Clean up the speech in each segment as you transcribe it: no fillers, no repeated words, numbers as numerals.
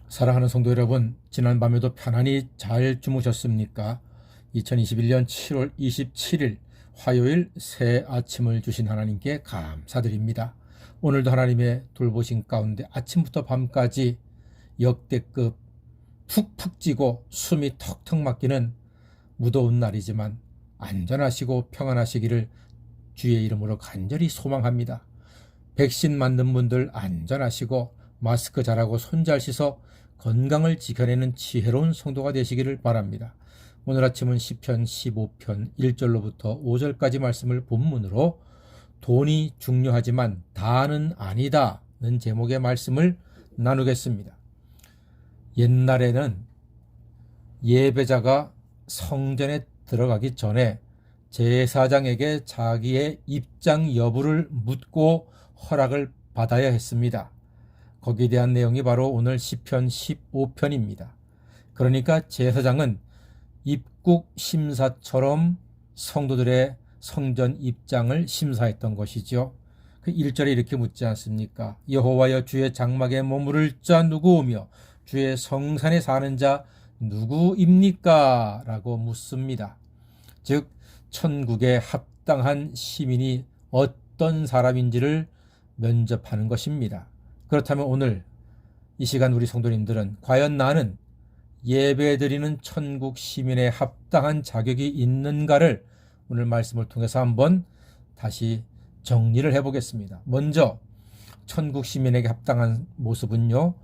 사랑하는 성도 여러분, 지난 밤에도 편안히 잘 주무셨습니까? 2021년 7월 27일 화요일 새 아침을 주신 하나님께 감사드립니다. 오늘도 하나님의 돌보신 가운데 아침부터 밤까지 역대급 푹푹 찌고 숨이 턱턱 막히는 무더운 날이지만 안전하시고 평안하시기를 주의 이름으로 간절히 소망합니다. 백신 맞는 분들 안전하시고 마스크 잘하고 손 잘 씻어 건강을 지켜내는 지혜로운 성도가 되시기를 바랍니다. 오늘 아침은 시편 15편 1절로부터 5절까지 말씀을 본문으로 돈이 중요하지만 다는 아니다는 제목의 말씀을 나누겠습니다. 옛날에는 예배자가 성전에 들어가기 전에 제사장에게 자기의 입장 여부를 묻고 허락을 받아야 했습니다. 거기에 대한 내용이 바로 오늘 시편 15편입니다. 그러니까 제사장은 입국 심사처럼 성도들의 성전 입장을 심사했던 것이죠. 그 1절에 이렇게 묻지 않습니까? 여호와여, 주의 장막에 머무를 자 누구오며 주의 성산에 사는 자 누구입니까? 라고 묻습니다. 즉 천국에 합당한 시민이 어떤 사람인지를 면접하는 것입니다. 그렇다면 오늘 이 시간 우리 성도님들은 과연 나는 예배드리는 천국 시민에 합당한 자격이 있는가를 오늘 말씀을 통해서 한번 다시 정리를 해보겠습니다. 먼저 천국 시민에게 합당한 모습은요,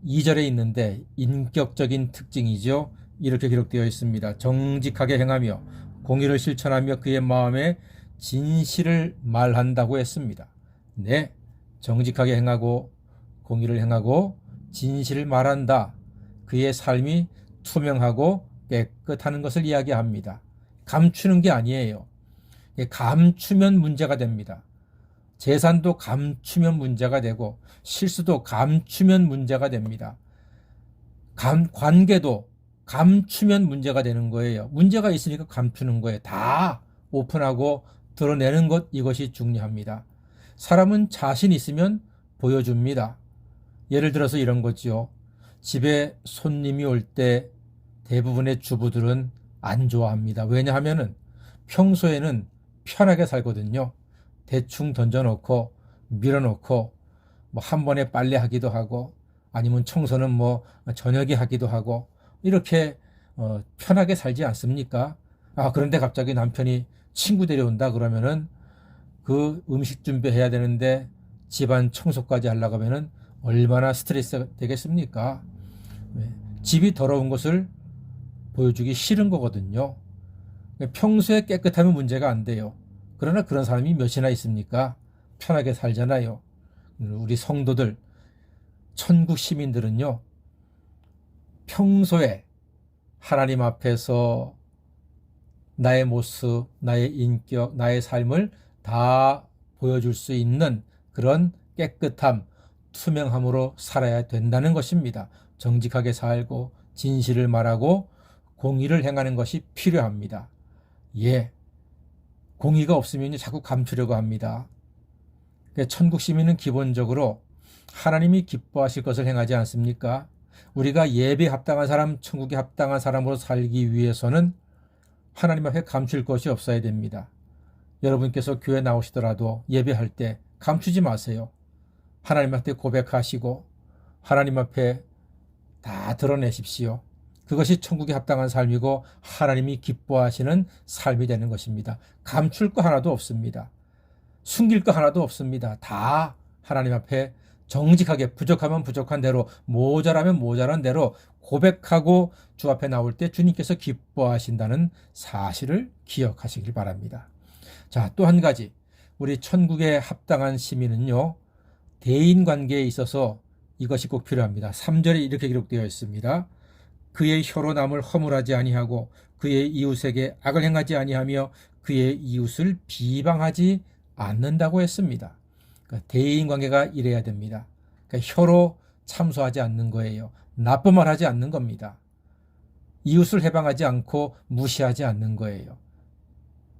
2절에 있는데 인격적인 특징이죠. 이렇게 기록되어 있습니다. 정직하게 행하며 공의를 실천하며 그의 마음에 진실을 말한다고 했습니다. 네, 정직하게 행하고 공의를 행하고 진실을 말한다. 그의 삶이 투명하고 깨끗하는 것을 이야기합니다. 감추는 게 아니에요. 감추면 문제가 됩니다. 재산도 감추면 문제가 되고 실수도 감추면 문제가 됩니다. 관계도 감추면 문제가 되는 거예요. 문제가 있으니까 감추는 거예요. 다 오픈하고 드러내는 것, 이것이 중요합니다. 사람은 자신 있으면 보여줍니다. 예를 들어서 이런 거죠. 집에 손님이 올 때 대부분의 주부들은 안 좋아합니다. 왜냐하면은 평소에는 편하게 살거든요. 대충 던져놓고 밀어놓고 뭐 한 번에 빨래하기도 하고 아니면 청소는 뭐 저녁에 하기도 하고 이렇게 편하게 살지 않습니까? 그런데 갑자기 남편이 친구 데려온다 그러면은 그 음식 준비해야 되는데 집안 청소까지 하려고 하면은 얼마나 스트레스가 되겠습니까? 집이 더러운 것을 보여주기 싫은 거거든요. 평소에 깨끗하면 문제가 안 돼요. 그러나 그런 사람이 몇이나 있습니까? 편하게 살잖아요. 우리 성도들, 천국 시민들은요, 평소에 하나님 앞에서 나의 모습, 나의 인격, 나의 삶을 다 보여줄 수 있는 그런 깨끗함, 투명함으로 살아야 된다는 것입니다. 정직하게 살고 진실을 말하고 공의를 행하는 것이 필요합니다. 공의가 없으면 자꾸 감추려고 합니다. 천국 시민은 기본적으로 하나님이 기뻐하실 것을 행하지 않습니까? 우리가 예배에 합당한 사람, 천국에 합당한 사람으로 살기 위해서는 하나님 앞에 감출 것이 없어야 됩니다. 여러분께서 교회 나오시더라도 예배할 때 감추지 마세요. 하나님한테 고백하시고 하나님 앞에 다 드러내십시오. 그것이 천국에 합당한 삶이고 하나님이 기뻐하시는 삶이 되는 것입니다. 감출 거 하나도 없습니다. 숨길 거 하나도 없습니다. 다 하나님 앞에 정직하게 부족하면 부족한 대로, 모자라면 모자란 대로 고백하고 주 앞에 나올 때 주님께서 기뻐하신다는 사실을 기억하시길 바랍니다. 자, 또 한 가지, 우리 천국에 합당한 시민은요, 대인관계에 있어서 이것이 꼭 필요합니다. 3절에 이렇게 기록되어 있습니다. 그의 혀로 남을 허물하지 아니하고 그의 이웃에게 악을 행하지 아니하며 그의 이웃을 비방하지 않는다고 했습니다. 그러니까 대인관계가 이래야 됩니다. 그러니까 혀로 참소하지 않는 거예요. 나쁜 말 하지 않는 겁니다. 이웃을 해방하지 않고 무시하지 않는 거예요.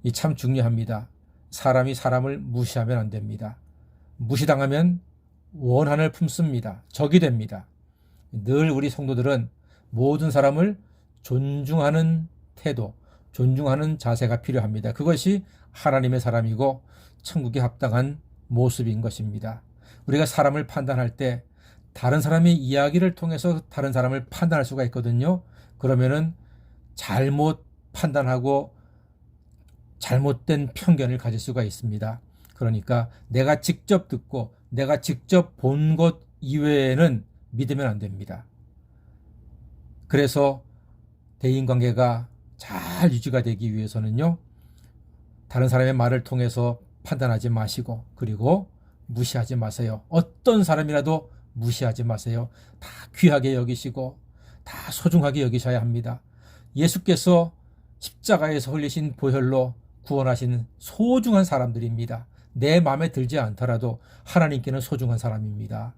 이 참 중요합니다. 사람이 사람을 무시하면 안 됩니다. 무시당하면 원한을 품습니다. 적이 됩니다. 늘 우리 성도들은 모든 사람을 존중하는 태도, 존중하는 자세가 필요합니다. 그것이 하나님의 사람이고 천국에 합당한 모습인 것입니다. 우리가 사람을 판단할 때 다른 사람의 이야기를 통해서 다른 사람을 판단할 수가 있거든요. 그러면은 잘못 판단하고 잘못된 편견을 가질 수가 있습니다. 그러니까 내가 직접 듣고 내가 직접 본 것 이외에는 믿으면 안 됩니다. 그래서 대인관계가 잘 유지가 되기 위해서는요, 다른 사람의 말을 통해서 판단하지 마시고, 그리고 무시하지 마세요. 어떤 사람이라도 무시하지 마세요. 다 귀하게 여기시고 다 소중하게 여기셔야 합니다. 예수께서 십자가에서 흘리신 보혈로 구원하신 소중한 사람들입니다. 내 마음에 들지 않더라도 하나님께는 소중한 사람입니다.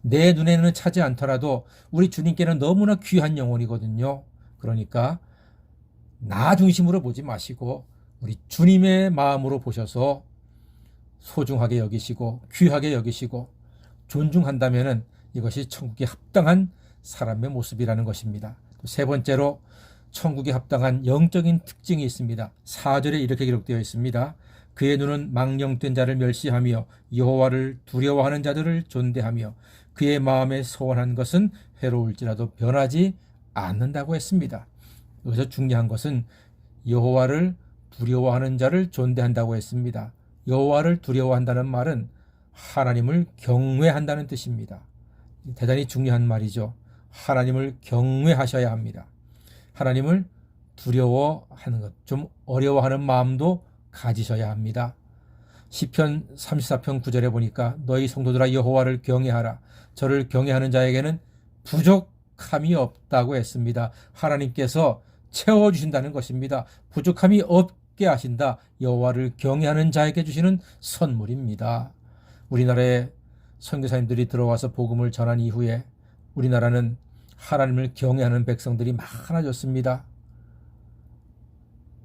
내 눈에는 차지 않더라도 우리 주님께는 너무나 귀한 영혼이거든요. 그러니까 나 중심으로 보지 마시고 우리 주님의 마음으로 보셔서 소중하게 여기시고 귀하게 여기시고 존중한다면은 이것이 천국에 합당한 사람의 모습이라는 것입니다. 세 번째로 천국에 합당한 영적인 특징이 있습니다. 4절에 이렇게 기록되어 있습니다. 그의 눈은 망령된 자를 멸시하며 여호와를 두려워하는 자들을 존대하며 그의 마음에 소원한 것은 해로울지라도 변하지 않는다고 했습니다. 여기서 중요한 것은 여호와를 두려워하는 자를 존대한다고 했습니다. 여호와를 두려워한다는 말은 하나님을 경외한다는 뜻입니다. 대단히 중요한 말이죠. 하나님을 경외하셔야 합니다. 하나님을 두려워하는 것, 좀 어려워하는 마음도 가지셔야 합니다. 시편 34편 9절에 보니까 너희 성도들아 여호와를 경외하라. 저를 경외하는 자에게는 부족함이 없다고 했습니다. 하나님께서 채워주신다는 것입니다. 부족함이 없게 하신다. 여호와를 경외하는 자에게 주시는 선물입니다. 우리나라에 선교사님들이 들어와서 복음을 전한 이후에 우리나라는 하나님을 경외하는 백성들이 많아졌습니다.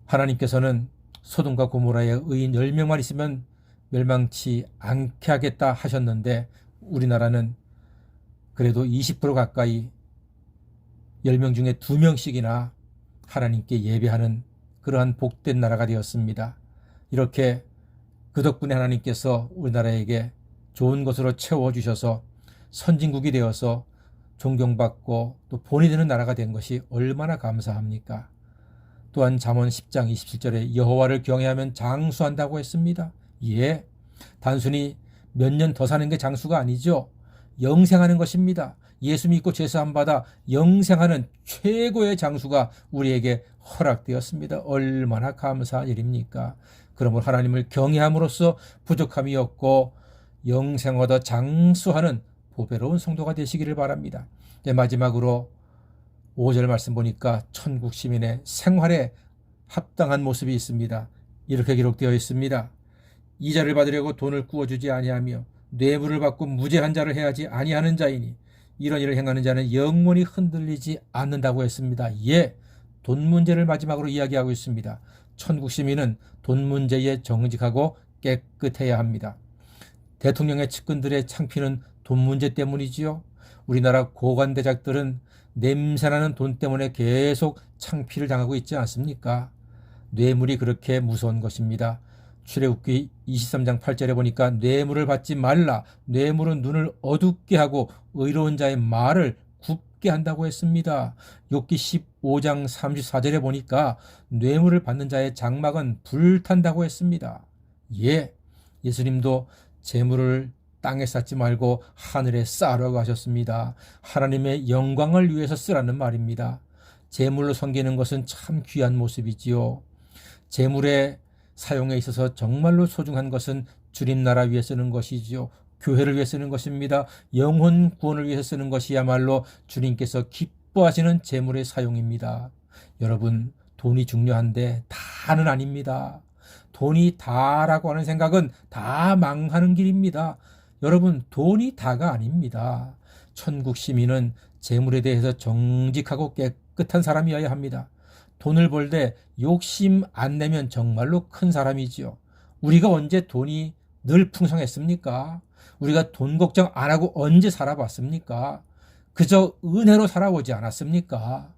하나님께서는 소돔과 고모라의 의인 10명만 있으면 멸망치 않게 하겠다 하셨는데 우리나라는 그래도 20% 가까이 10명 중에 2명씩이나 하나님께 예배하는 그러한 복된 나라가 되었습니다. 이렇게 그 덕분에 하나님께서 우리나라에게 좋은 것으로 채워주셔서 선진국이 되어서 존경받고 또 본이 되는 나라가 된 것이 얼마나 감사합니까? 또한 잠언 10장 27절에 여호와를 경외하면 장수한다고 했습니다. 예, 단순히 몇 년 더 사는 게 장수가 아니죠. 영생하는 것입니다. 예수 믿고 제사함 받아 영생하는 최고의 장수가 우리에게 허락되었습니다. 얼마나 감사한 일입니까? 그러므로 하나님을 경외함으로써 부족함이 없고 영생 얻어 장수하는 보배로운 성도가 되시기를 바랍니다. 마지막으로 5절 말씀 보니까 천국 시민의 생활에 합당한 모습이 있습니다. 이렇게 기록되어 있습니다. 이자를 받으려고 돈을 구워주지 아니하며 뇌물을 받고 무죄한 자를 해하지 아니하는 자이니 이런 일을 행하는 자는 영원히 흔들리지 않는다고 했습니다. 예, 돈 문제를 마지막으로 이야기하고 있습니다. 천국 시민은 돈 문제에 정직하고 깨끗해야 합니다. 대통령의 측근들의 창피는 돈 문제 때문이지요. 우리나라 고관대작들은 냄새나는 돈 때문에 계속 창피를 당하고 있지 않습니까? 뇌물이 그렇게 무서운 것입니다. 출애굽기 23장 8절에 보니까 뇌물을 받지 말라. 뇌물은 눈을 어둡게 하고 의로운 자의 말을 굽게 한다고 했습니다. 욥기 15장 34절에 보니까 뇌물을 받는 자의 장막은 불탄다고 했습니다. 예, 예수님도 재물을 땅에 쌓지 말고 하늘에 쌓으라고 하셨습니다. 하나님의 영광을 위해서 쓰라는 말입니다. 재물로 섬기는 것은 참 귀한 모습이지요. 재물의 사용에 있어서 정말로 소중한 것은 주님 나라 위해 쓰는 것이지요. 교회를 위해 쓰는 것입니다. 영혼 구원을 위해서 쓰는 것이야말로 주님께서 기뻐하시는 재물의 사용입니다. 여러분, 돈이 중요한데 다는 아닙니다. 돈이 다라고 하는 생각은 다 망하는 길입니다. 여러분, 돈이 다가 아닙니다. 천국 시민은 재물에 대해서 정직하고 깨끗한 사람이어야 합니다. 돈을 벌 때 욕심 안 내면 정말로 큰 사람이지요. 우리가 언제 돈이 늘 풍성했습니까? 우리가 돈 걱정 안 하고 언제 살아봤습니까? 그저 은혜로 살아오지 않았습니까?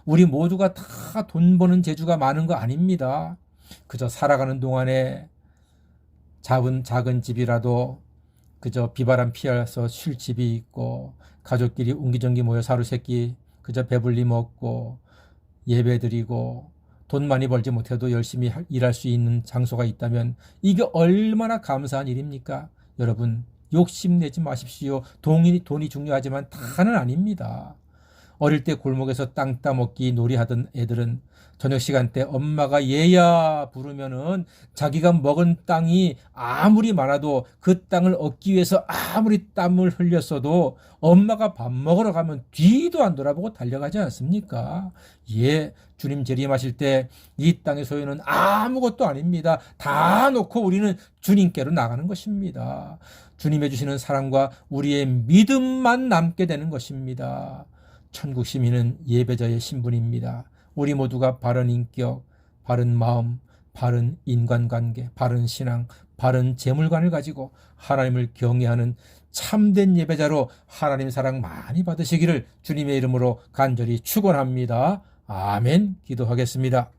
우리 모두가 다 돈 버는 재주가 많은 거 아닙니다. 그저 살아가는 동안에 작은 집이라도 그저 비바람 피해서 쉴 집이 있고, 가족끼리 옹기종기 모여 하루세끼 그저 배불리 먹고 예배드리고, 돈 많이 벌지 못해도 열심히 일할 수 있는 장소가 있다면 이게 얼마나 감사한 일입니까? 여러분, 욕심내지 마십시오. 돈이 중요하지만 다는 아닙니다. 어릴 때 골목에서 땅 따먹기 놀이하던 애들은 저녁 시간 때 엄마가 얘야 부르면은 자기가 먹은 땅이 아무리 많아도 그 땅을 얻기 위해서 아무리 땀을 흘렸어도 엄마가 밥 먹으러 가면 뒤도 안 돌아보고 달려가지 않습니까? 예, 주님 재림하실 때 이 땅의 소유는 아무것도 아닙니다. 다 놓고 우리는 주님께로 나가는 것입니다. 주님의 주시는 사랑과 우리의 믿음만 남게 되는 것입니다. 천국 시민은 예배자의 신분입니다. 우리 모두가 바른 인격, 바른 마음, 바른 인간관계, 바른 신앙, 바른 재물관을 가지고 하나님을 경외하는 참된 예배자로 하나님 사랑 많이 받으시기를 주님의 이름으로 간절히 축원합니다. 아멘. 기도하겠습니다.